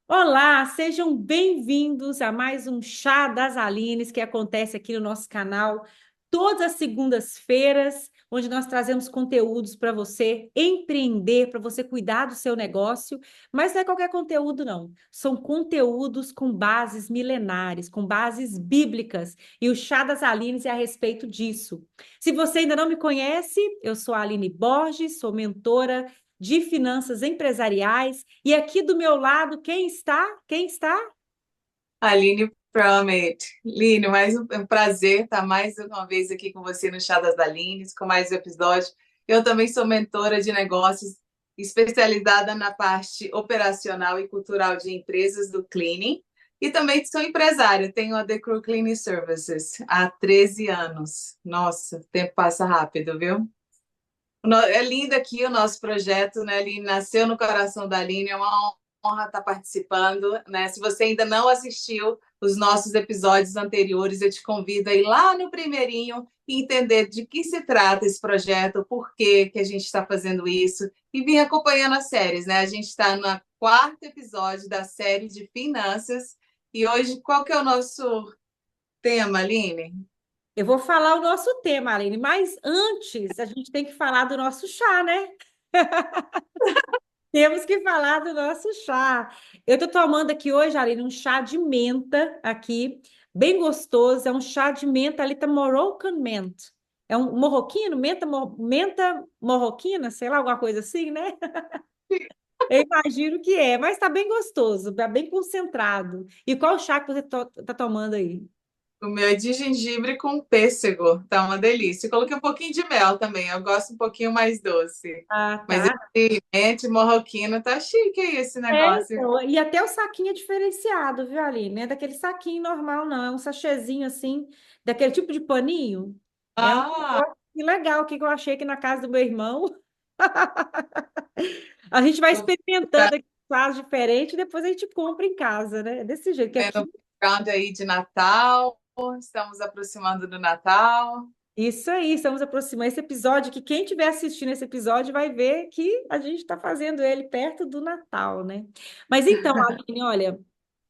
Olá, sejam bem-vindos a mais um Chá das Alines que acontece aqui no nosso canal todas as segundas-feiras, onde nós trazemos conteúdos para você empreender, para você cuidar do seu negócio, mas não é qualquer conteúdo, não. São conteúdos com bases milenares, com bases bíblicas, e o Chá das Alines é a respeito disso. Se você ainda não me conhece, eu sou a Aline Borges, sou mentora de finanças empresariais. E aqui do meu lado, quem está? Quem está? Aline Promit. Line, um prazer estar mais uma vez aqui com você no Chá das Alines, com mais um episódio. Eu também sou mentora de negócios, especializada na parte operacional e cultural de empresas do cleaning. E também sou empresária, tenho a The Crew Cleaning Services há 13 anos. Nossa, o tempo passa rápido, viu? É lindo aqui o nosso projeto, né? Ele nasceu no coração da Aline, é uma honra estar participando, né? Se você ainda não assistiu os nossos episódios anteriores, eu te convido a ir lá no primeirinho e entender de que se trata esse projeto, por que a gente está fazendo isso e vir acompanhando as séries, né? A gente está no quarto episódio da série de finanças e hoje qual que é o nosso tema, Aline? Eu vou falar o nosso tema, Aline, mas antes a gente tem que falar do nosso chá, né? Temos que falar do nosso chá. Eu estou tomando aqui hoje, Aline, um chá de menta aqui, bem gostoso. É um chá de menta, ali tá Moroccan Mint. É um morroquino, menta morroquina, sei lá, alguma coisa assim, né? Eu imagino que é, mas está bem gostoso, está bem concentrado. E qual chá que você está tomando aí? O meu é de gengibre com pêssego, tá uma delícia. Eu coloquei um pouquinho de mel também, eu gosto um pouquinho mais doce. Ah, Mas tá. esse mente marroquino tá chique aí esse É, negócio. então, e até o saquinho é diferenciado, viu, Aline? Não é daquele saquinho normal, não. É um sachêzinho assim, daquele tipo de paninho. É um Ah, negócio que legal que eu achei aqui na casa do meu irmão. A gente vai tô experimentando aqui faz diferente e depois a gente compra em casa, né? É desse jeito que vendo aqui. o background aí de Natal, estamos aproximando do Natal. Isso aí, estamos aproximando esse episódio, que quem estiver assistindo esse episódio vai ver que a gente está fazendo ele perto do Natal, né? Mas então, Aline, olha,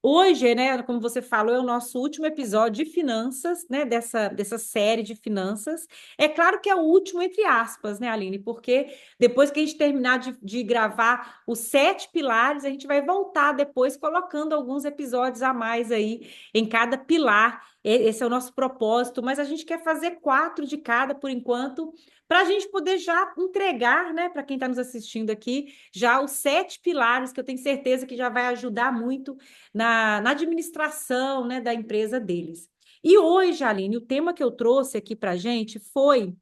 hoje, né, como você falou, é o nosso último episódio de finanças, né, dessa série de finanças. É claro que é o último, entre aspas, né, Aline? Porque depois que a gente terminar de gravar os 7 pilares, a gente vai voltar depois colocando alguns episódios a mais aí em cada pilar. Esse é o nosso propósito, mas a gente quer fazer 4 de cada por enquanto, para a gente poder já entregar, né, para quem está nos assistindo aqui, já os 7 pilares, que eu tenho certeza que já vai ajudar muito na administração, né, da empresa deles. E hoje, Aline, o tema que eu trouxe aqui para a gente foi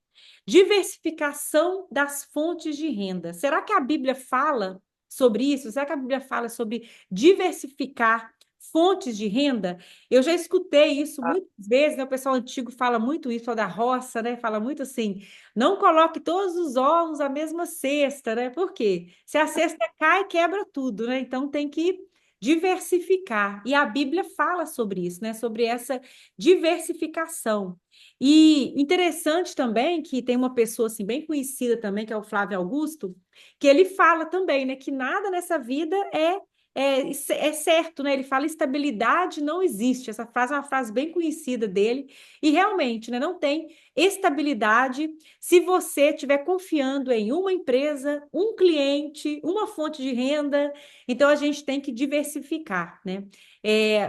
diversificação das fontes de renda. Será que a Bíblia fala sobre isso? Será que a Bíblia fala sobre diversificar fontes de renda? Eu já escutei isso muitas vezes, né? O pessoal antigo fala muito isso, o da roça, né? Fala muito assim, não coloque todos os ovos na mesma cesta, né? Por quê? Se a cesta cai, quebra tudo, né? Então tem que diversificar. E a Bíblia fala sobre isso, né? Sobre essa diversificação. E interessante também que tem uma pessoa assim bem conhecida também, que é o Flávio Augusto, que ele fala também, né, que nada nessa vida é certo, né? Ele fala estabilidade não existe. Essa frase é uma frase bem conhecida dele. E realmente, né, não tem estabilidade se você estiver confiando em uma empresa, um cliente, uma fonte de renda. Então, a gente tem que diversificar, né?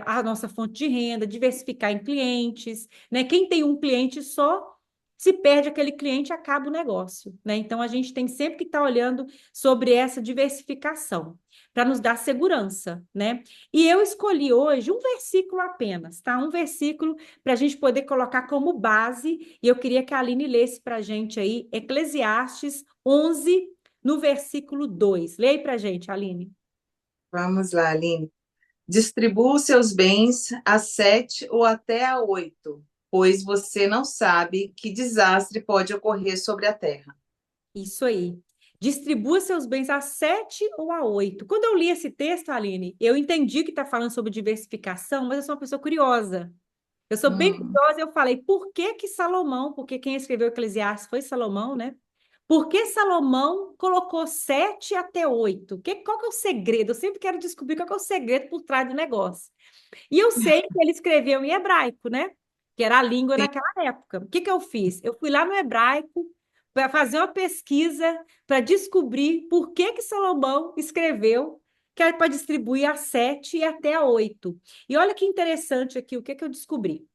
A nossa fonte de renda, diversificar em clientes, né? Quem tem um cliente só, se perde aquele cliente, acaba o negócio, né? Então a gente tem sempre que estar olhando sobre essa diversificação para nos dar segurança, né? E eu escolhi hoje um versículo apenas, tá? Um versículo para a gente poder colocar como base, e eu queria que a Aline lesse para a gente aí, Eclesiastes 11, no versículo 2. Leia para a gente, Aline. Vamos lá, Aline. Distribua os seus bens a 7 ou até a 8, pois você não sabe que desastre pode ocorrer sobre a terra. Isso aí. Distribua seus bens a 7 ou a 8. Quando eu li esse texto, Aline, eu entendi que está falando sobre diversificação, mas eu sou uma pessoa curiosa. Eu sou bem Hum, curiosa e eu falei, por que que Salomão, porque quem escreveu Eclesiastes foi Salomão, né? Por que Salomão colocou 7 até 8? Qual que é o segredo? Eu sempre quero descobrir qual que é o segredo por trás do negócio. E eu sei que ele escreveu em hebraico, né? Que era a língua Sim. naquela época. O que que eu fiz? Eu fui lá no hebraico para fazer uma pesquisa para descobrir por que que Salomão escreveu que é para distribuir a 7 e até a 8. E olha que interessante aqui, o que que eu descobri?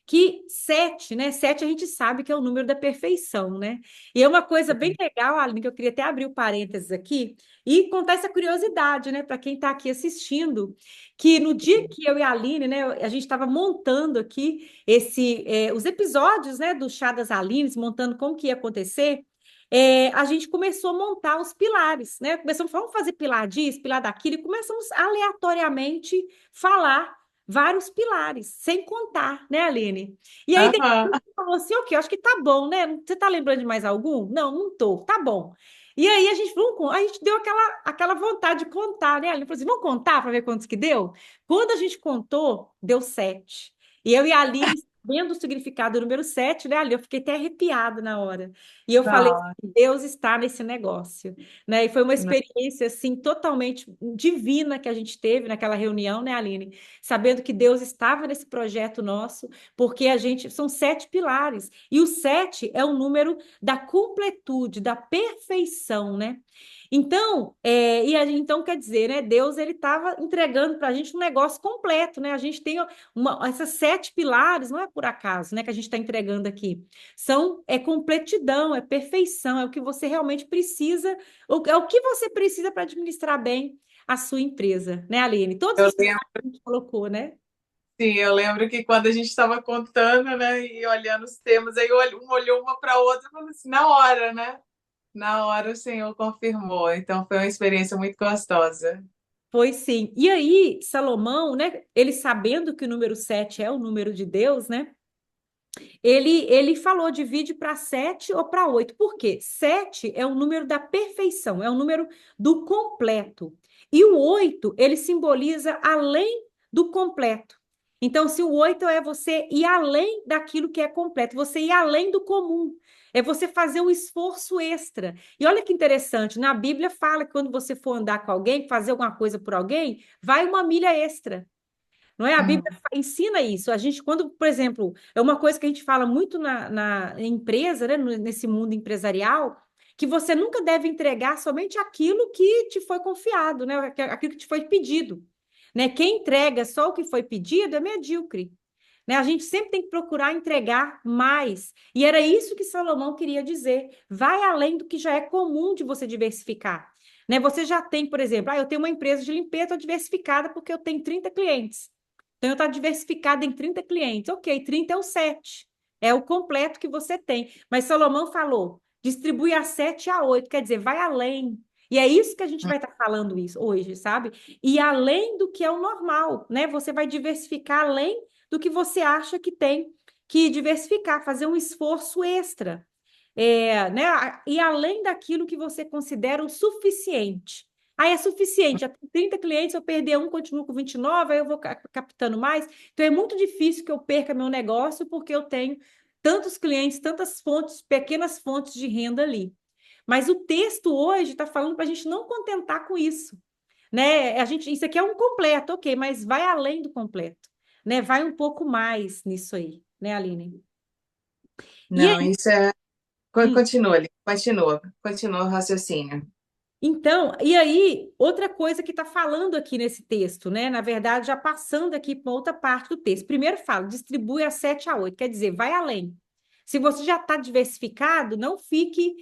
Que 7, né? 7 a gente sabe que é o número da perfeição, né? E é uma coisa bem legal, Aline, que eu queria até abrir o parênteses aqui e contar essa curiosidade, né, para quem está aqui assistindo, que no dia que eu e a Aline, né, a gente estava montando aqui os episódios, né, do Chá das Alines, montando como que ia acontecer. A gente começou a montar os pilares, né? Começamos, vamos fazer pilar disso, pilar daquilo, e começamos aleatoriamente falar vários pilares, sem contar, né, Aline? E aí depois Aham. você falou assim, ok, acho que tá bom, né? Você tá lembrando de mais algum? Não, não tô, tá bom. E aí a gente, a gente deu aquela vontade de contar, né, Aline? Falou assim, vamos contar para ver quantos que deu? Quando a gente contou, deu 7. E eu e a Aline, vendo o significado do número 7, né, Aline? Eu fiquei até arrepiada na hora. E eu falei, Não, Deus está nesse negócio, né? E foi uma não. experiência, assim, totalmente divina que a gente teve naquela reunião, né, Aline? Sabendo que Deus estava nesse projeto nosso, porque a gente são 7 pilares, e o 7 é o número da completude, da perfeição, né? Então, então quer dizer, né? Deus ele estava entregando para a gente um negócio completo, né? A gente tem essas 7 pilares, não é por acaso, né? Que a gente está entregando aqui. Completidão, é perfeição, é o que você realmente precisa, é o que você precisa para administrar bem a sua empresa, né, Aline? Todos Eu os lembro, pilares que a gente colocou, né? sim, eu lembro que quando a gente estava contando, né, e olhando os temas, aí um olhou uma para a outra e falou assim, na hora, né? Na hora o Senhor confirmou. Então foi uma experiência muito gostosa. Foi sim. E aí, Salomão, né? Ele sabendo que o número 7 é o número de Deus, né? Ele falou, divide para 7 ou para 8. Por quê? 7 é o número da perfeição, é o número do completo. E o 8 ele simboliza além do completo. Então, se o 8 é você ir além daquilo que é completo, você ir além do comum, é você fazer um esforço extra. E olha que interessante, na Bíblia fala que quando você for andar com alguém, fazer alguma coisa por alguém, vai uma milha extra. Não é? A Bíblia Hum. ensina isso. A gente, quando, por exemplo, é uma coisa que a gente fala muito na empresa, né, nesse mundo empresarial, que você nunca deve entregar somente aquilo que te foi confiado, né, aquilo que te foi pedido. Né? Quem entrega só o que foi pedido é medíocre. Né? A gente sempre tem que procurar entregar mais. E era isso que Salomão queria dizer. Vai além do que já é comum de você diversificar. Né? Você já tem, por exemplo, eu tenho uma empresa de limpeza, estou diversificada porque eu tenho 30 clientes. Então, eu estou diversificada em 30 clientes. Ok, 30 é o 7. É o completo que você tem. Mas Salomão falou, distribui a 7 e a 8. Quer dizer, vai além. E é isso que a gente vai estar falando isso hoje, sabe? E além do que é o normal, né? Você vai diversificar além do que você acha que tem que diversificar, fazer um esforço extra. Né? E além daquilo que você considera o suficiente. Aí é suficiente, já tem 30 clientes, eu perder um, continuo com 29, aí eu vou captando mais. Então é muito difícil que eu perca meu negócio porque eu tenho tantos clientes, tantas fontes, pequenas fontes de renda ali. Mas o texto hoje está falando para a gente não contentar com isso. Né? Isso aqui é um completo, ok, mas vai além do completo. Né? Vai um pouco mais nisso aí, né, Aline? E Não, aí, isso é. Continua, ali, continua o raciocínio. então, e aí, outra coisa que está falando aqui nesse texto, né? Na verdade, já passando aqui para outra parte do texto. Primeiro fala, distribui a 7 a 8, quer dizer, vai além. Se você já está diversificado, não fique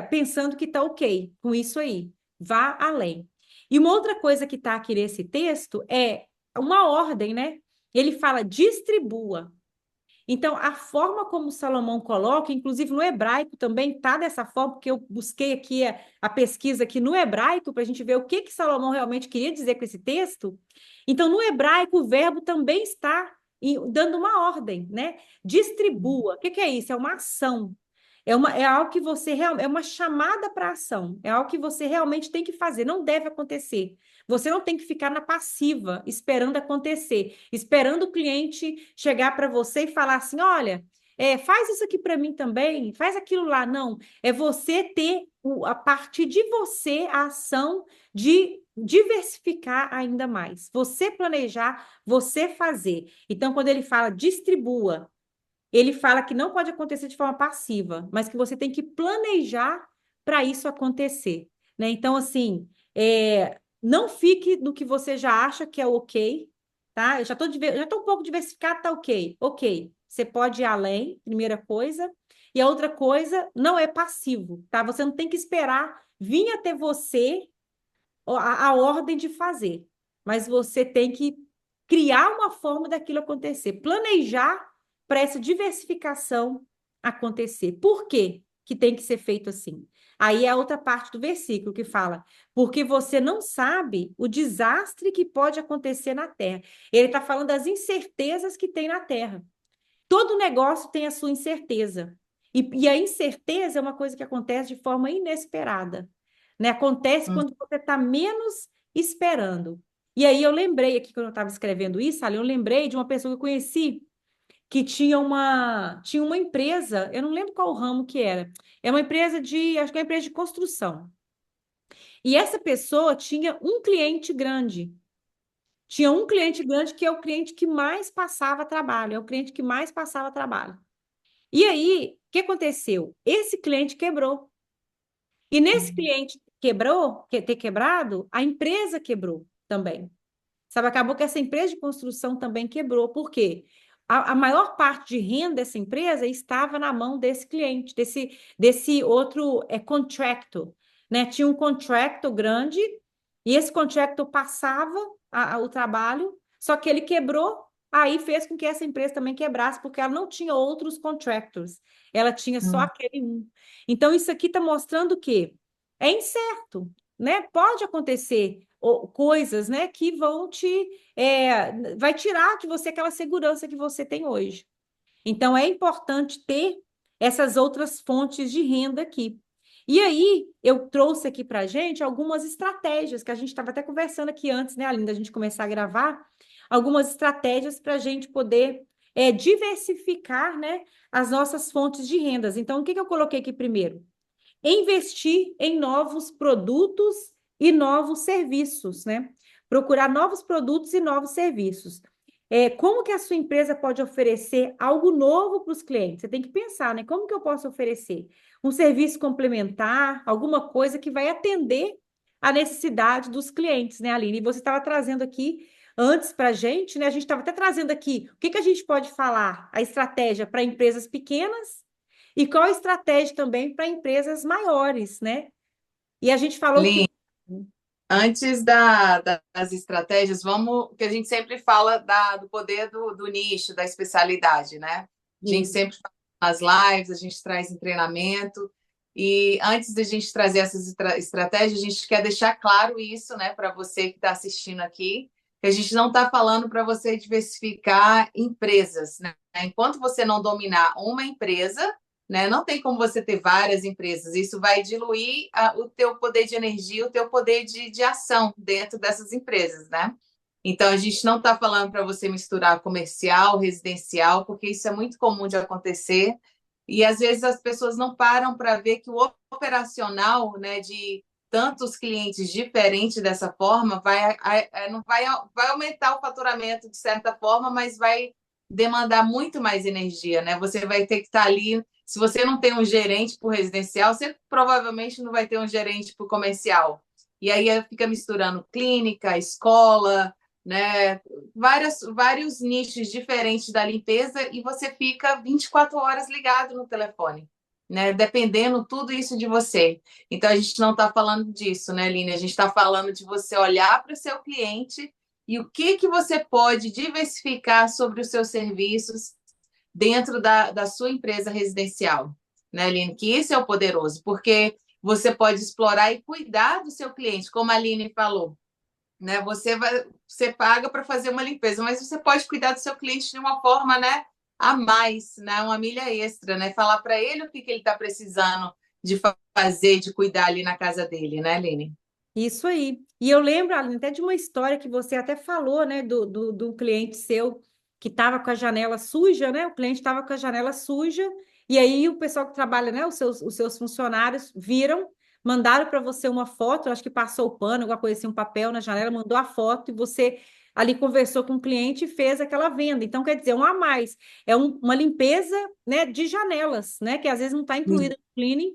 pensando que está ok com isso aí. Vá além. E uma outra coisa que está aqui nesse texto é uma ordem, né? Ele fala, distribua. Então, a forma como Salomão coloca, inclusive no hebraico também está dessa forma, porque eu busquei aqui a pesquisa aqui no hebraico para a gente ver o que Salomão realmente queria dizer com esse texto. Então, no hebraico, o verbo também está dando uma ordem, né? Distribua. O que é isso? É uma ação. É algo que você realmente, é uma chamada para ação, é algo que você realmente tem que fazer, não deve acontecer. Você não tem que ficar na passiva, esperando acontecer, esperando o cliente chegar para você e falar assim: olha, faz isso aqui para mim também, faz aquilo lá. Não, é você ter, a partir de você, a ação de diversificar ainda mais. Você planejar, você fazer. Então, quando ele fala distribua, ele fala que não pode acontecer de forma passiva, mas que você tem que planejar para isso acontecer, né? Então, assim, não fique no que você já acha que é ok, tá? Eu já tô um pouco diversificado, tá ok. Ok, você pode ir além, primeira coisa. E a outra coisa, não é passivo, tá? Você não tem que esperar vir até você a ordem de fazer, mas você tem que criar uma forma daquilo acontecer, planejar para essa diversificação acontecer. Por quê que tem que ser feito assim? Aí é a outra parte do versículo que fala, porque você não sabe o desastre que pode acontecer na terra. Ele está falando das incertezas que tem na terra. Todo negócio tem a sua incerteza. E a incerteza é uma coisa que acontece de forma inesperada, né? Acontece Hum. quando você está menos esperando. E aí eu lembrei aqui, quando eu estava escrevendo isso, ali, eu lembrei de uma pessoa que eu conheci que tinha uma empresa, eu não lembro qual o ramo que era. É uma empresa acho que é uma empresa de construção. E essa pessoa tinha um cliente grande. Tinha um cliente grande que é o cliente que mais passava trabalho, é o cliente que mais passava trabalho. E aí, o que aconteceu? Esse cliente quebrou. E nesse cliente quebrou, ter quebrado, a empresa quebrou também. Sabe, acabou que essa empresa de construção também quebrou. Por quê? A maior parte de renda dessa empresa estava na mão desse cliente, desse outro contractor, né? Tinha um contractor grande e esse contractor passava o trabalho, só que ele quebrou, aí fez com que essa empresa também quebrasse, porque ela não tinha outros contractors, ela tinha só Hum. aquele um. Então, isso aqui está mostrando que é incerto, né? Pode acontecer coisas, né, que vão vai tirar de você aquela segurança que você tem hoje. Então, é importante ter essas outras fontes de renda aqui. E aí, eu trouxe aqui para a gente algumas estratégias que a gente estava até conversando aqui antes, né, Aline, da gente começar a gravar, algumas estratégias para a gente poder diversificar, né, as nossas fontes de rendas. Então, o que eu coloquei aqui primeiro? Investir em novos produtos e novos serviços, né? Procurar novos produtos e novos serviços. Como que a sua empresa pode oferecer algo novo para os clientes? Você tem que pensar, né? Como que eu posso oferecer um serviço complementar, alguma coisa que vai atender a necessidade dos clientes, né, Aline? E você estava trazendo aqui antes para a gente, né? A gente estava até trazendo aqui o que que a gente pode falar, a estratégia para empresas pequenas e qual a estratégia também para empresas maiores, né? E a gente falou que. Lin, antes das estratégias, vamos, que a gente sempre fala do poder do nicho, da especialidade, né? A gente Isso. sempre fala nas lives, a gente traz em treinamento. E antes de a gente trazer essas estratégias, a gente quer deixar claro isso, né, para você que está assistindo aqui, que a gente não está falando para você diversificar empresas, né? Enquanto você não dominar uma empresa, né? Não tem como você ter várias empresas. Isso vai diluir o teu poder de energia, o teu poder de ação dentro dessas empresas, né? Então, a gente não está falando para você misturar comercial, residencial, porque isso é muito comum de acontecer. E, às vezes, as pessoas não param para ver que o operacional, né, de tantos clientes diferentes dessa forma, não vai aumentar o faturamento de certa forma, mas vai demandar muito mais energia, né? Você vai ter que estar ali. Se você não tem um gerente para o residencial, você provavelmente não vai ter um gerente para o comercial. E aí fica misturando clínica, escola, né? Vários nichos diferentes da limpeza e você fica 24 horas ligado no telefone, né? Dependendo tudo isso de você. Então a gente não está falando disso, né, Aline? A gente está falando de você olhar para o seu cliente e o que que você pode diversificar sobre os seus serviços dentro da sua empresa residencial, né, Aline? Que isso é o poderoso, porque você pode explorar e cuidar do seu cliente, como a Aline falou, né? Você paga para fazer uma limpeza, mas você pode cuidar do seu cliente de uma forma, né, a mais, né, uma milha extra, né? Falar para ele o que ele está precisando de fazer, de cuidar ali na casa dele, né, Aline? Isso aí. E eu lembro, Aline, até de uma história que você até falou, né, do cliente seu. que estava com a janela suja, né? O cliente estava com a janela suja, e aí o pessoal que trabalha, né? Os seus funcionários viram, mandaram para você uma foto, acho que passou o pano, alguma coisa assim, um papel na janela, mandou a foto e você ali conversou com o cliente e fez aquela venda. Então, quer dizer, um a mais. É uma limpeza, né, de janelas, né? Que às vezes não está incluída no cleaning,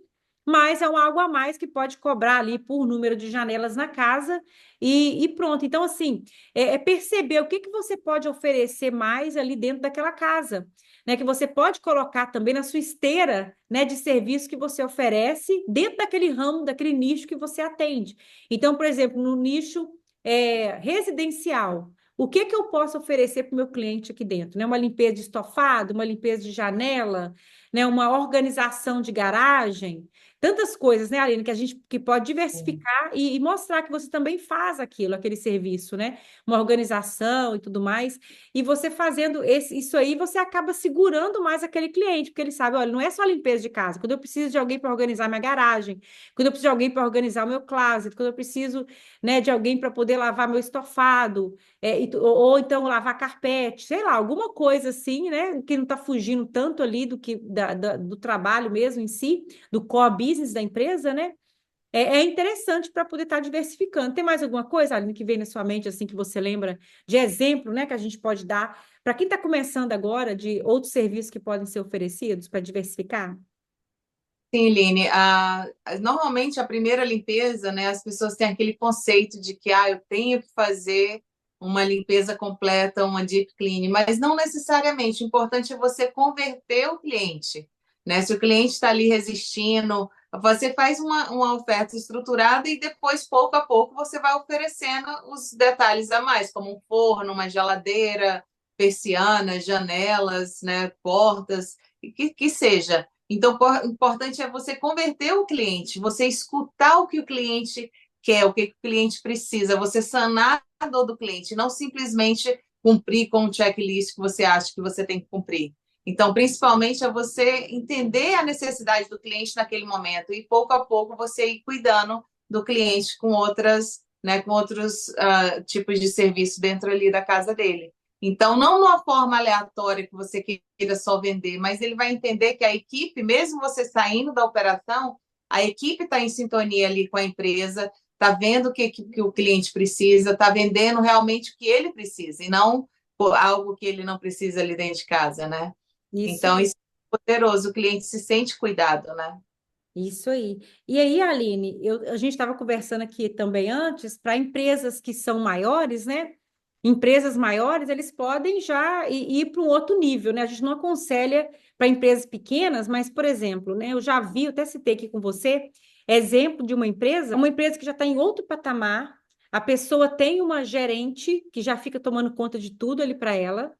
mas é um algo a mais que pode cobrar ali por número de janelas na casa e pronto. Então, assim, é perceber o que que você pode oferecer mais ali dentro daquela casa, né? Que você pode colocar também na sua esteira, né, de serviço que você oferece dentro daquele ramo, daquele nicho que você atende. Então, por exemplo, no nicho residencial, o que que eu posso oferecer para o meu cliente aqui dentro, né? Uma limpeza de estofado, uma limpeza de janela, né? Uma organização de garagem. Tantas coisas, né, Aline, que a gente que pode diversificar e mostrar que você também faz aquilo, aquele serviço, né? Uma organização e tudo mais. E você fazendo isso aí, você acaba segurando mais aquele cliente, porque ele sabe, olha, não é só limpeza de casa. Quando eu preciso de alguém para organizar minha garagem, quando eu preciso de alguém para organizar o meu closet, quando eu preciso, né, de alguém para poder lavar meu estofado, ou então lavar carpete, sei lá, alguma coisa assim, né, que não está fugindo tanto ali do trabalho mesmo em si, do core business da empresa, né? É interessante para poder estar diversificando. Tem mais alguma coisa, Aline, que vem na sua mente, assim, que você lembra de exemplo, né, que a gente pode dar para quem está começando agora, de outros serviços que podem ser oferecidos para diversificar? Sim, Line. Normalmente a primeira limpeza, né, as pessoas têm aquele conceito de que eu tenho que fazer uma limpeza completa, uma deep clean, mas não necessariamente. O importante é você converter o cliente, né? Se o cliente está ali resistindo, você faz uma oferta estruturada e depois, pouco a pouco, você vai oferecendo os detalhes a mais, como um forno, uma geladeira, persianas, janelas, né, portas, que seja. Então, o importante é você converter o cliente, você escutar o que o cliente quer, o que o cliente precisa, você sanar a dor do cliente, não simplesmente cumprir com o checklist que você acha que você tem que cumprir. Então, principalmente é você entender a necessidade do cliente naquele momento e pouco a pouco você ir cuidando do cliente com com outros tipos de serviço dentro ali da casa dele. Então, não de uma forma aleatória que você queira só vender, mas ele vai entender que a equipe, mesmo você saindo da operação, a equipe está em sintonia ali com a empresa, está vendo que o cliente precisa, está vendendo realmente o que ele precisa, e não algo que ele não precisa ali dentro de casa, né? Isso Então, aí. isso é poderoso, o cliente se sente cuidado, né? Isso aí. E aí, Aline, a gente estava conversando aqui também antes, para empresas que são maiores, né? Empresas maiores, eles podem já ir para um outro nível, né? A gente não aconselha para empresas pequenas, mas, por exemplo, né? Eu já vi, eu até citei aqui com você, exemplo de uma empresa que já está em outro patamar, a pessoa tem uma gerente que já fica tomando conta de tudo ali para ela,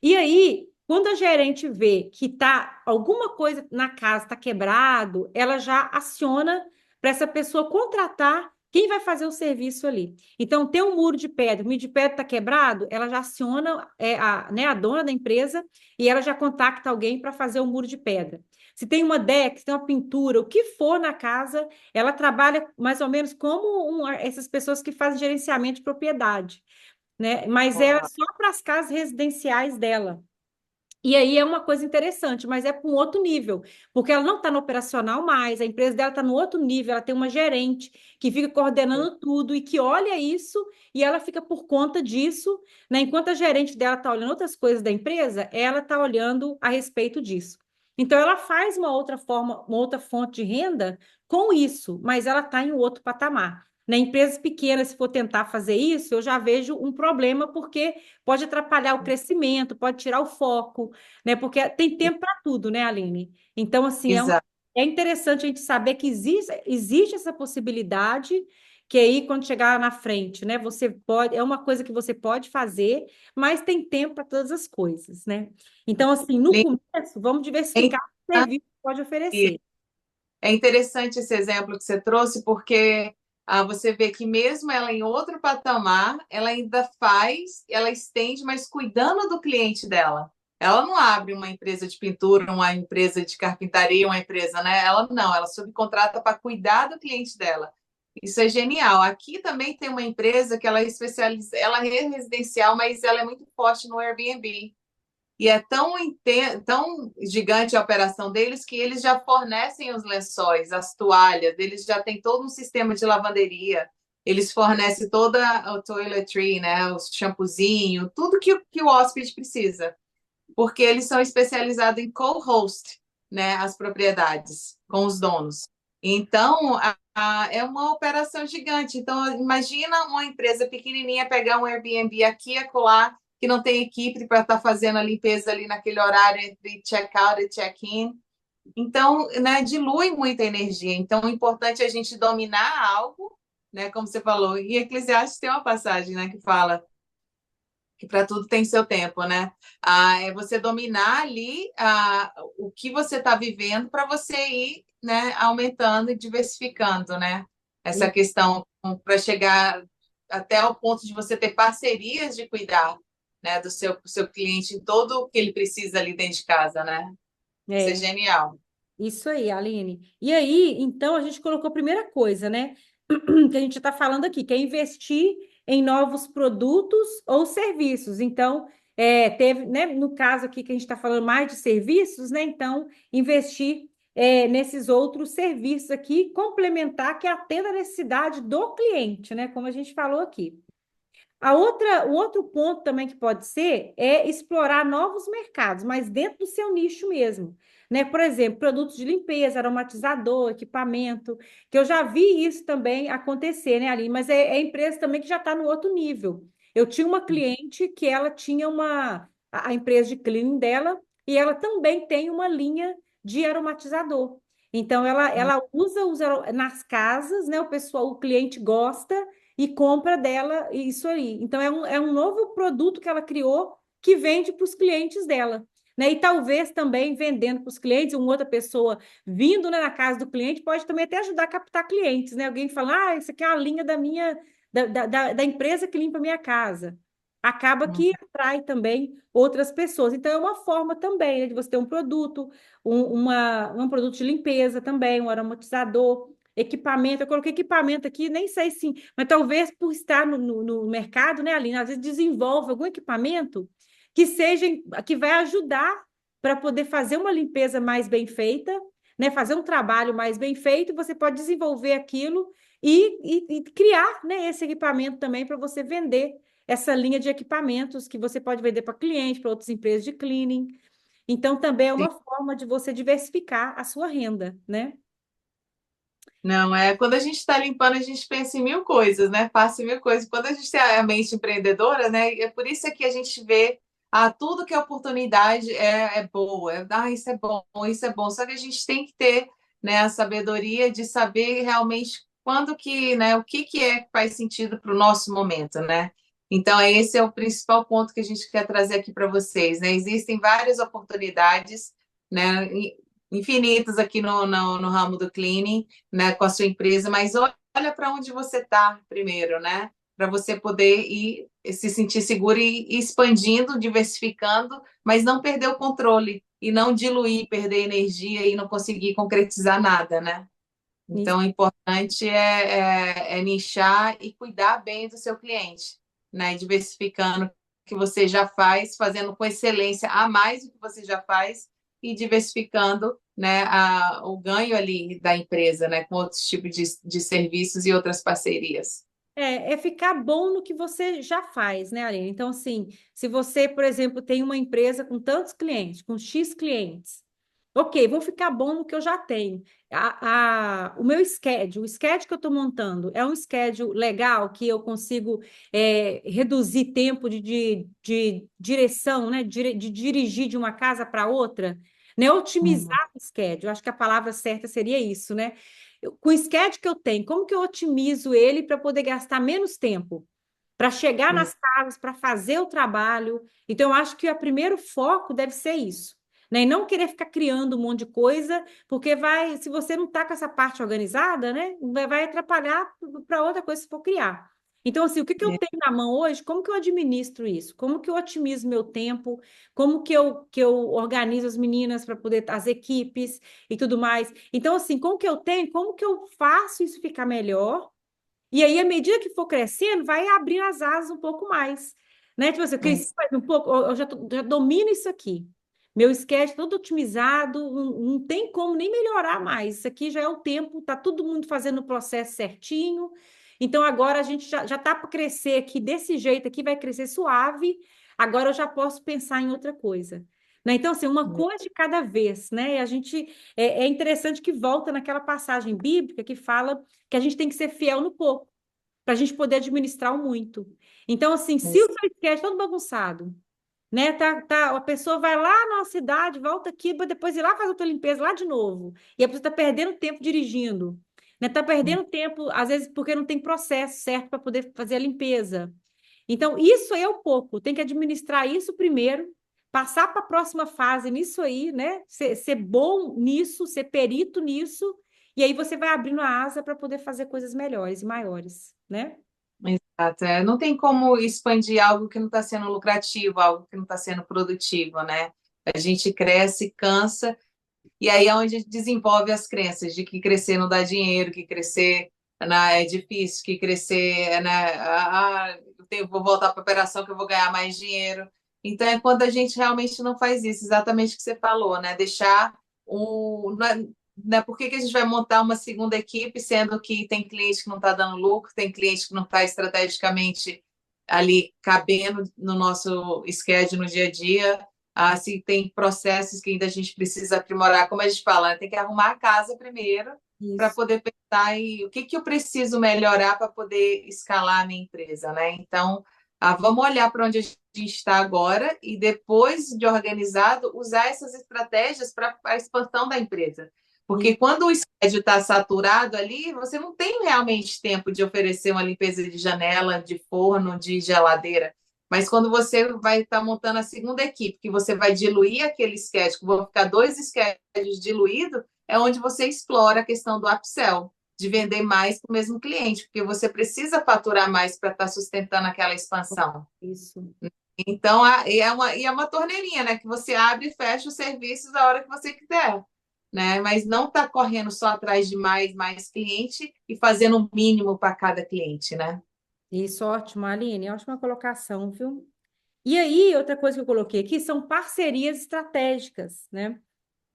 e aí, quando a gerente vê que tá alguma coisa na casa está quebrado, ela já aciona para essa pessoa contratar quem vai fazer o serviço ali. Então, tem um muro de pedra, o muro de pedra está quebrado, ela já aciona a dona da empresa e ela já contacta alguém para fazer o muro de pedra. Se tem uma deck, se tem uma pintura, o que for na casa, ela trabalha mais ou menos como essas pessoas que fazem gerenciamento de propriedade, né? Mas é Uau. só para as casas residenciais dela. E aí é uma coisa interessante, mas é para um outro nível, porque ela não está no operacional mais, a empresa dela está no outro nível, ela tem uma gerente que fica coordenando tudo e que olha isso e ela fica por conta disso, né? Enquanto a gerente dela está olhando outras coisas da empresa, ela está olhando a respeito disso. Então ela faz uma outra forma, uma outra fonte de renda com isso, mas ela está em um outro patamar. Na empresas pequenas, se for tentar fazer isso, eu já vejo um problema, porque pode atrapalhar o crescimento, pode tirar o foco, né? Porque tem tempo para tudo, né, Aline? Então, assim, Exato. é interessante a gente saber que existe essa possibilidade, que aí, quando chegar na frente, né, você pode, é uma coisa que você pode fazer, mas tem tempo para todas as coisas, né? Então, assim, no começo, vamos diversificar o serviço que pode oferecer. É interessante esse exemplo que você trouxe, porque você vê que mesmo ela em outro patamar, ela ainda faz, ela estende, mas cuidando do cliente dela. Ela não abre uma empresa de pintura, uma empresa de carpintaria, uma empresa, né? Ela não, ela subcontrata para cuidar do cliente dela. Isso é genial. Aqui também tem uma empresa que ela é especializada, ela é residencial, mas ela é muito forte no Airbnb. e é tão gigante a operação deles que eles já fornecem os lençóis, as toalhas, eles já têm todo um sistema de lavanderia, eles fornecem toda a toiletry, né, o shampoozinho, tudo que o hóspede precisa, porque eles são especializados em co-host, né, as propriedades com os donos. Então, é uma operação gigante. Então, imagina uma empresa pequenininha pegar um Airbnb aqui e acolá, que não tem equipe para estar fazendo a limpeza ali naquele horário entre check-out e check-in. Então, né, dilui muita energia. Então, é importante a gente dominar algo, né, como você falou. E Eclesiastes tem uma passagem, né, que fala que para tudo tem seu tempo, né? É você dominar ali o que você está vivendo para você ir, né, aumentando e diversificando, né? Essa questão para chegar até o ponto de você ter parcerias de cuidar, né, do seu cliente em todo o que ele precisa ali dentro de casa, né? Isso é É. genial. Isso aí, Aline. E aí, então, a gente colocou a primeira coisa, né? Que a gente está falando aqui, que é investir em novos produtos ou serviços. Então, teve, né, no caso aqui que a gente está falando mais de serviços, né? Então, investir nesses outros serviços aqui, complementar que atenda a necessidade do cliente, né? Como a gente falou aqui. O outro ponto também que pode ser é explorar novos mercados, mas dentro do seu nicho mesmo, né? Por exemplo, produtos de limpeza, aromatizador, equipamento, que eu já vi isso também acontecer, né, Aline? Mas é empresa também que já está no outro nível. Eu tinha uma cliente que ela tinha a empresa de cleaning dela e ela também tem uma linha de aromatizador. Então, ela usa nas casas, né? O cliente gosta e compra dela isso aí. Então, é um novo produto que ela criou que vende para os clientes dela. Né? E talvez também vendendo para os clientes, uma outra pessoa vindo, né, na casa do cliente pode também até ajudar a captar clientes, né? Alguém fala, isso aqui é uma linha da empresa que limpa a minha casa. Acaba que atrai também outras pessoas. Então, é uma forma também, né, de você ter um produto, um produto de limpeza também, um aromatizador, equipamento. Eu coloquei equipamento aqui, nem sei se, mas talvez por estar no mercado, né, Aline? Às vezes desenvolve algum equipamento que vai ajudar para poder fazer uma limpeza mais bem feita, né? Fazer um trabalho mais bem feito, você pode desenvolver aquilo e criar, né, esse equipamento também para você vender essa linha de equipamentos que você pode vender para cliente, para outras empresas de cleaning. Então, também é Sim. uma forma de você diversificar a sua renda, né? Não, quando a gente está limpando, a gente pensa em mil coisas, né? Passa em mil coisas. Quando a gente tem a mente empreendedora, né? É por isso que a gente vê tudo que é oportunidade é boa. Isso é bom, isso é bom. Só que a gente tem que ter, né, a sabedoria de saber realmente quando que, né, o que é que faz sentido para o nosso momento, né? Então, esse é o principal ponto que a gente quer trazer aqui para vocês, né? Existem várias oportunidades, né? Infinitas aqui no ramo do cleaning, né, com a sua empresa, mas olha para onde você está primeiro, né? Para você poder ir se sentir seguro e ir expandindo, diversificando, mas não perder o controle e não diluir, perder energia e não conseguir concretizar nada, né? Então, o importante é nichar e cuidar bem do seu cliente, né? Diversificando o que você já faz, fazendo com excelência a mais do que você já faz e diversificando, né, o ganho ali da empresa, né, com outros tipos de serviços e outras parcerias. É ficar bom no que você já faz, né, Aline? Então, assim, se você, por exemplo, tem uma empresa com tantos clientes, com X clientes, ok, vou ficar bom no que eu já tenho. O meu schedule, o schedule que eu estou montando, é um schedule legal que eu consigo reduzir tempo de direção, né? De dirigir de uma casa para outra, né? Uhum. Otimizar o schedule, acho que a palavra certa seria isso, né? Com o schedule que eu tenho, como que eu otimizo ele para poder gastar menos tempo? Para chegar nas casas, para fazer o trabalho. Então, eu acho que o primeiro foco deve ser isso. Né? E não querer ficar criando um monte de coisa, porque se você não está com essa parte organizada, né, vai atrapalhar para outra coisa se for criar. Então, assim, o que eu tenho na mão hoje, como que eu administro isso? Como que eu otimizo meu tempo? Como que eu organizo as meninas para poder, as equipes e tudo mais? Então, assim, como que eu tenho? Como que eu faço isso ficar melhor? E aí, à medida que for crescendo, vai abrir as asas um pouco mais. né? Tipo assim, eu É cresci mais um pouco, eu já domino isso aqui. Meu sketch todo otimizado, não tem como nem melhorar mais. Isso aqui já é o tempo, tá todo mundo fazendo o processo certinho. Então agora a gente já tá para crescer aqui desse jeito aqui, vai crescer suave. Agora eu já posso pensar em outra coisa. Né? Então, assim, uma coisa de cada vez, né? E a gente é interessante que volta naquela passagem bíblica que fala que a gente tem que ser fiel no pouco, para a gente poder administrar o muito. Então, assim, se o isso. seu sketch é todo bagunçado, né? A pessoa vai lá na cidade, volta aqui, para depois ir lá fazer outra limpeza lá de novo. E a pessoa está perdendo tempo dirigindo, né? Está perdendo tempo, às vezes, porque não tem processo certo para poder fazer a limpeza. Então, isso aí é o pouco. Tem que administrar isso primeiro, passar para a próxima fase nisso aí, né? Ser bom nisso, ser perito nisso, e aí você vai abrindo a asa para poder fazer coisas melhores e maiores, né? Exato. Não tem como expandir algo que não está sendo lucrativo, algo que não está sendo produtivo, né? A gente cresce, cansa, e aí é onde desenvolve as crenças de que crescer não dá dinheiro, que crescer, né, é difícil, que crescer, né, vou voltar para a operação que eu vou ganhar mais dinheiro. Então é quando a gente realmente não faz isso, exatamente o que você falou, né? Deixar o. Né, por que que a gente vai montar uma segunda equipe, sendo que tem cliente que não está dando lucro, tem cliente que não está estrategicamente ali cabendo no nosso schedule no dia a dia? Se tem processos que ainda a gente precisa aprimorar, como a gente fala, né? Tem que arrumar a casa primeiro para Isso. poder pensar em o que que eu preciso melhorar para poder escalar a minha empresa, né? Então, vamos olhar para onde a gente está agora e depois de organizado, usar essas estratégias para a expansão da empresa. Porque quando o schedule está saturado ali, você não tem realmente tempo de oferecer uma limpeza de janela, de forno, de geladeira. Mas quando você vai estar montando a segunda equipe, que você vai diluir aquele sketch, que vão ficar dois sketches diluídos, é onde você explora a questão do upsell, de vender mais para o mesmo cliente, porque você precisa faturar mais para estar sustentando aquela expansão. Isso. Então, é uma torneirinha, né? Que você abre e fecha os serviços a hora que você quiser, né? Mas não está correndo só atrás de mais cliente e fazendo o mínimo para cada cliente, né? Isso, ótimo, Aline, ótima colocação, viu? E aí, outra coisa que eu coloquei aqui são parcerias estratégicas, né?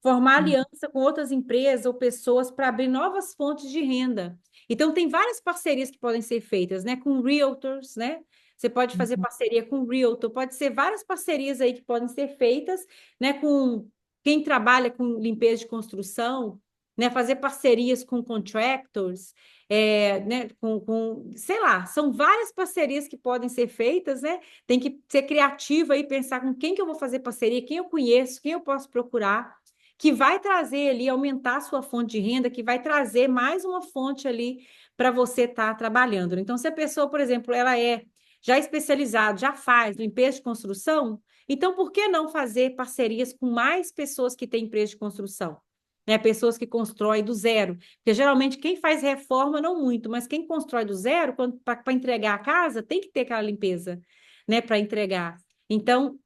Formar aliança com outras empresas ou pessoas para abrir novas fontes de renda. Então, tem várias parcerias que podem ser feitas, né? Com realtors, né? Você pode fazer parceria com realtor, pode ser várias parcerias aí que podem ser feitas, né? Com quem trabalha com limpeza de construção, né? Fazer parcerias com contractors, né? Sei lá, são várias parcerias que podem ser feitas, né? Tem que ser criativa e pensar com quem que eu vou fazer parceria, quem eu conheço, quem eu posso procurar que vai trazer ali, aumentar a sua fonte de renda, que vai trazer mais uma fonte ali para você estar trabalhando. Então, se a pessoa, por exemplo, ela é já especializada, já faz limpeza de construção, então por que não fazer parcerias com mais pessoas que têm empresa de construção? Né, pessoas que constroem do zero. Porque geralmente quem faz reforma, não muito, mas quem constrói do zero, para entregar a casa, tem que ter aquela limpeza, né, para entregar. Então,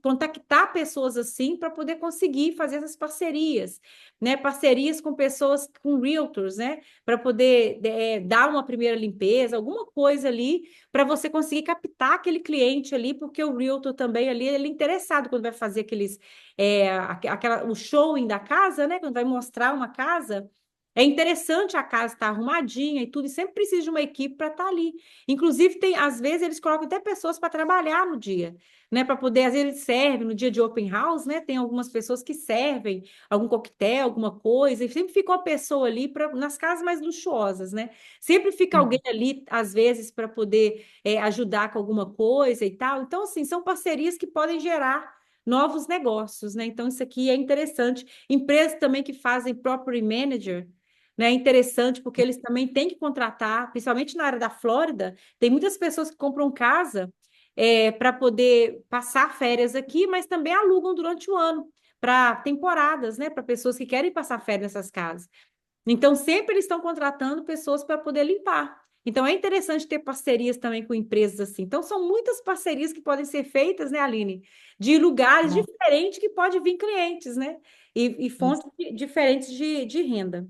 contactar pessoas assim para poder conseguir fazer essas parcerias, né? Parcerias com pessoas, com realtors, né? Para poder dar uma primeira limpeza, alguma coisa ali, para você conseguir captar aquele cliente ali, porque o realtor também ali, ele é interessado quando vai fazer o showing da casa, né? Quando vai mostrar uma casa. É interessante a casa estar arrumadinha e tudo, e sempre precisa de uma equipe para estar ali. Inclusive, às vezes, eles colocam até pessoas para trabalhar no dia, né, para poder, às vezes eles servem no dia de open house, né, tem algumas pessoas que servem algum coquetel, alguma coisa, e sempre fica uma pessoa ali nas casas mais luxuosas, né, sempre fica alguém ali, às vezes, para poder ajudar com alguma coisa e tal, então, assim, são parcerias que podem gerar novos negócios, né, então isso aqui é interessante, empresas também que fazem property manager, né, é interessante porque eles também têm que contratar, principalmente na área da Flórida, tem muitas pessoas que compram casa para poder passar férias aqui, mas também alugam durante o ano para temporadas, né? Para pessoas que querem passar férias nessas casas. Então, sempre eles estão contratando pessoas para poder limpar. Então, é interessante ter parcerias também com empresas assim. Então, são muitas parcerias que podem ser feitas, né, Aline? De lugares diferentes que pode vir clientes, né? E fontes diferentes de renda.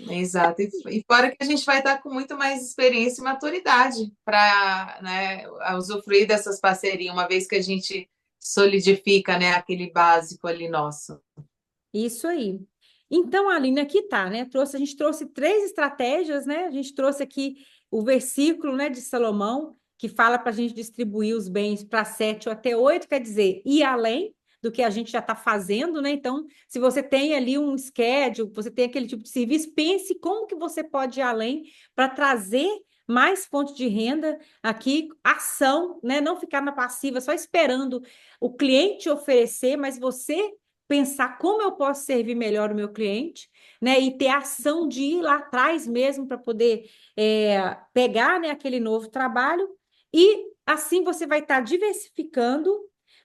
Exato. E fora que a gente vai estar com muito mais experiência e maturidade para, né, usufruir dessas parcerias, uma vez que a gente solidifica, né, aquele básico ali nosso. Isso aí. Então, Aline, aqui tá, né? A gente trouxe três estratégias, né? A gente trouxe aqui o versículo, né, de Salomão, que fala para a gente distribuir os bens para sete ou até oito, quer dizer, ir além do que a gente já está fazendo, né? Então, se você tem ali um schedule, você tem aquele tipo de serviço, pense como que você pode ir além para trazer mais fontes de renda aqui, ação, né? Não ficar na passiva, só esperando o cliente oferecer, mas você pensar como eu posso servir melhor o meu cliente, né? E ter ação de ir lá atrás mesmo para poder pegar, né, aquele novo trabalho. E assim você vai estar diversificando,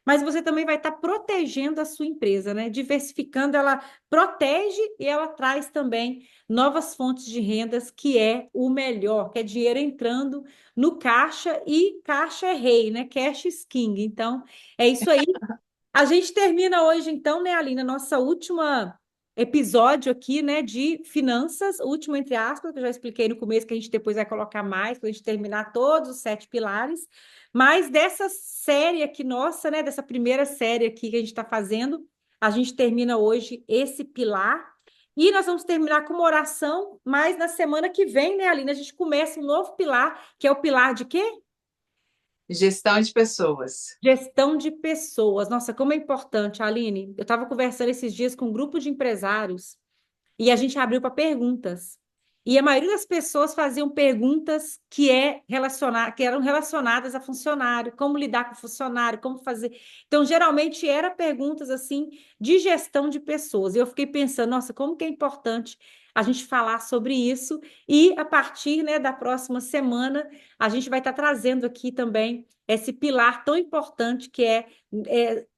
mas você também vai estar protegendo a sua empresa, né? Diversificando, ela protege e ela traz também novas fontes de rendas, que é o melhor, que é dinheiro entrando no caixa, e caixa é rei, né? Cash is king. Então, é isso aí. A gente termina hoje, então, né, Aline, nossa última episódio aqui, né, de finanças, último entre aspas, que eu já expliquei no começo, que a gente depois vai colocar mais, quando a gente terminar todos os sete pilares. Mas dessa série aqui nossa, né, dessa primeira série aqui que a gente está fazendo, a gente termina hoje esse pilar. E nós vamos terminar com uma oração, mas na semana que vem, né, Aline, a gente começa um novo pilar, que é o pilar de quê? Gestão de pessoas. Gestão de pessoas. Nossa, como é importante, Aline. Eu estava conversando esses dias com um grupo de empresários e a gente abriu para perguntas. E a maioria das pessoas faziam perguntas que eram relacionadas a funcionário, como lidar com funcionário, como fazer. Então, geralmente era perguntas assim de gestão de pessoas. E eu fiquei pensando, nossa, como que é importante a gente falar sobre isso. E a partir, né, da próxima semana, a gente vai estar trazendo aqui também esse pilar tão importante que é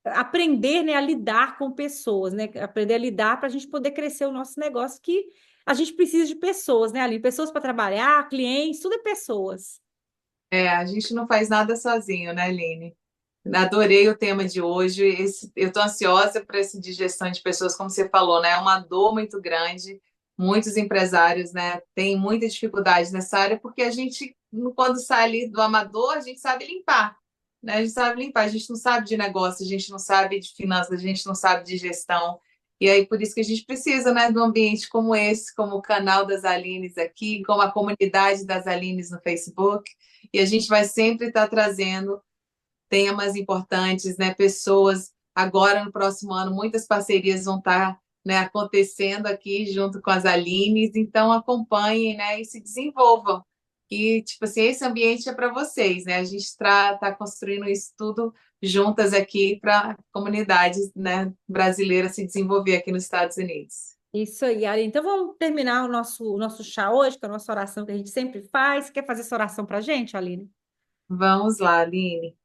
aprender, né, a lidar com pessoas, né? Aprender a lidar para a gente poder crescer o nosso negócio, que a gente precisa de pessoas, né, Aline? Pessoas para trabalhar, clientes, tudo é pessoas. É, a gente não faz nada sozinho, né, Aline? Adorei o tema de hoje. Eu estou ansiosa para essa digestão de pessoas, como você falou, né? É uma dor muito grande. Muitos empresários, né, têm muita dificuldade nessa área, porque a gente, quando sai ali do amador, a gente sabe limpar, né? A gente sabe limpar, a gente não sabe de negócio, a gente não sabe de finanças, a gente não sabe de gestão. E aí, por isso que a gente precisa, né, de um ambiente como esse, como o canal das Alines aqui, como a comunidade das Alines no Facebook. E a gente vai sempre estar trazendo temas importantes, né? Pessoas. Agora, no próximo ano, muitas parcerias vão estar, né, acontecendo aqui junto com as Alines, então acompanhem, né, e se desenvolvam. E, tipo assim, esse ambiente é para vocês, né? A gente está construindo isso tudo juntas aqui para a comunidade, né, brasileira se desenvolver aqui nos Estados Unidos. Isso aí, Aline. Então vamos terminar o nosso chá hoje, com a nossa oração que a gente sempre faz. Quer fazer essa oração para a gente, Aline? Vamos lá, Aline.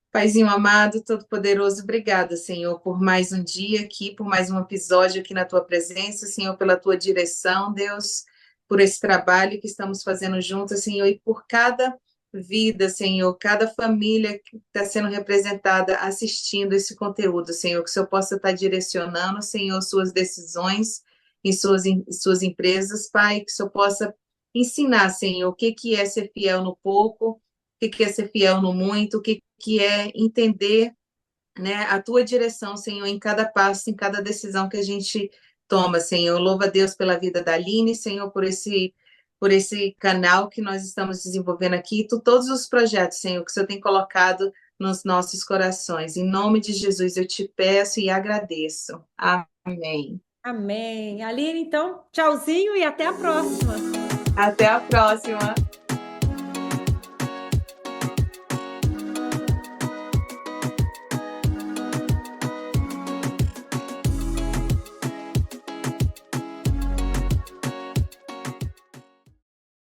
Paizinho amado, todo-poderoso, obrigada, Senhor, por mais um dia aqui, por mais um episódio aqui na tua presença, Senhor, pela tua direção, Deus, por esse trabalho que estamos fazendo juntos, Senhor, e por cada vida, Senhor, cada família que está sendo representada assistindo esse conteúdo, Senhor, que o Senhor possa estar direcionando, Senhor, suas decisões em suas empresas, Pai, que o Senhor possa ensinar, Senhor, o que que é ser fiel no pouco, o que que é ser fiel no muito, o que é entender, né, a tua direção, Senhor, em cada passo, em cada decisão que a gente toma, Senhor. Louva a Deus pela vida da Aline, Senhor, por esse canal que nós estamos desenvolvendo aqui, todos os projetos, Senhor, que o Senhor tem colocado nos nossos corações. Em nome de Jesus, eu te peço e agradeço. Amém. Amém. Aline, então, tchauzinho e até a próxima. Até a próxima.